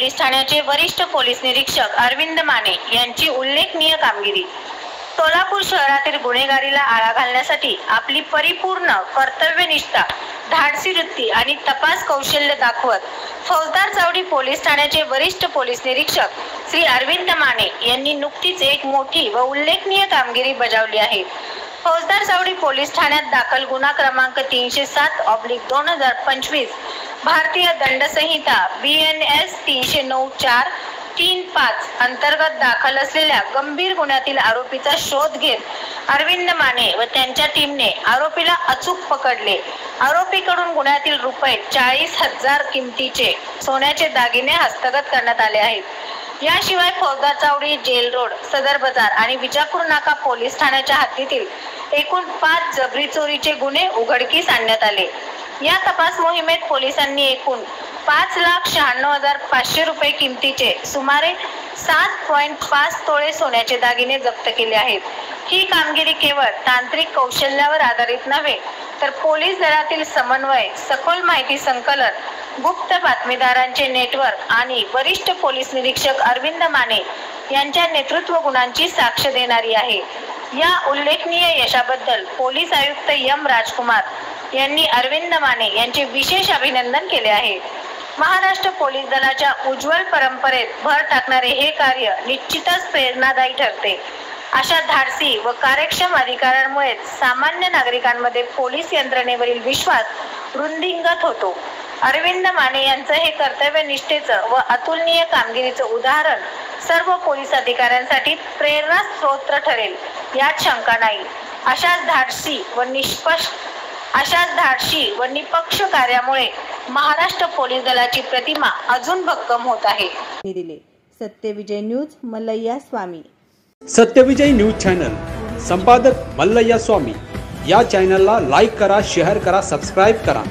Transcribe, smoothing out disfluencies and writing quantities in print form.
Police ठाण्याचे वरिष्ठ police निरीक्षक अरविंद माने यांची उल्लेखनीय कामगिरी। सोलापूर शहरातील गुन्हेगारीला आळा घालण्यासाठी आपली परिपूर्ण कर्तव्यनिष्ठा, धाडसी वृत्ती आणि तपास कौशल्य दाखवत फौजदार चावडी पोलीस ठाण्याचे वरिष्ठ पोलीस निरीक्षक श्री अरविंद माने यांनी नुकतीच एक मोठी व उल्लेखनीय कामगिरी बजावली आहे। फौजदार चावडी पोलीस ठाण्यात दाखल गुन्हा क्रमांक 307/2025 भारतीय दंड संहिता BNS 309-4-35 अंतर्गत दाखल असलेल्या गंभीर गुन्ह्यातील आरोपीचा शोध घेत अरविंद माने व त्यांच्या टीमने आरोपीला अचूक पकडले। आरोपीकडून गुन्ह्यातील रुपये 40,000 किमतीचे सोन्याचे दागिने हस्तगत करण्यात आले आहेत। याशिवाय फौजदार चावडी, जेल रोड, सदर बाजार आणि विजापूर नाका पोलीस ठाण्याच्या हद्दीतील एकूण 5 जबरी चोरीचे गुन्हे उघडकीस आणण्यात आले। या तपास मोहिमेत पोलिसांनी एकूण 5,96,500 रुपये किमतीचे सुमारे 7.5 तोळे सोन्याचे दागिने जप्त केले आहेत। ही कामगिरी केवळ तांत्रिक कौशल्यावर आधारित नव्हे तर पोलीस दलातील समन्वय, सखोल माहिती संकलन, गुप्त बातमीदारांचे नेटवर्क आणि वरिष्ठ पोलीस निरीक्षक अरविंद माने यांच्या नेतृत्व गुणांची साक्ष देणारी आहे। या उल्लेखनीय यशाबद्दल पोलीस आयुक्त M. राजकुमार यांनी अरविंद माने यांचे विशेष अभिनंदन केले आहे। महाराष्ट्र पोलीस दलाच्या उज्ज्वल परंपरेत भर टाकणारे हे कार्य निश्चितच प्रेरणादायी ठरते। अशा धाडसी व कार्यक्षम अधिकाऱ्यांमुळे सामान्य नागरिकांमध्ये पोलीस यंत्रणेवरील विश्वास वृद्धिंगत होतो। अरविंद माने यांचं हे कर्तव्यनिष्ठेचं व अतुलनीय कामगिरीचं उदाहरण सर्व पोलीस अधिकाऱ्यांसाठी प्रेरणा स्रोत ठरेल यात शंका नाही। अशाच धाडसी व निष्पक्ष कार्यामुळे महाराष्ट्र पोलीस दलाची प्रतिमा अजून भक्कम होत आहे। सत्यविजय न्यूज, मल्लय्या स्वामी। सत्यविजय न्यूज चॅनल संपादक मल्लय्या स्वामी। या चॅनलला लाईक करा, शेअर करा, सबस्क्राईब करा।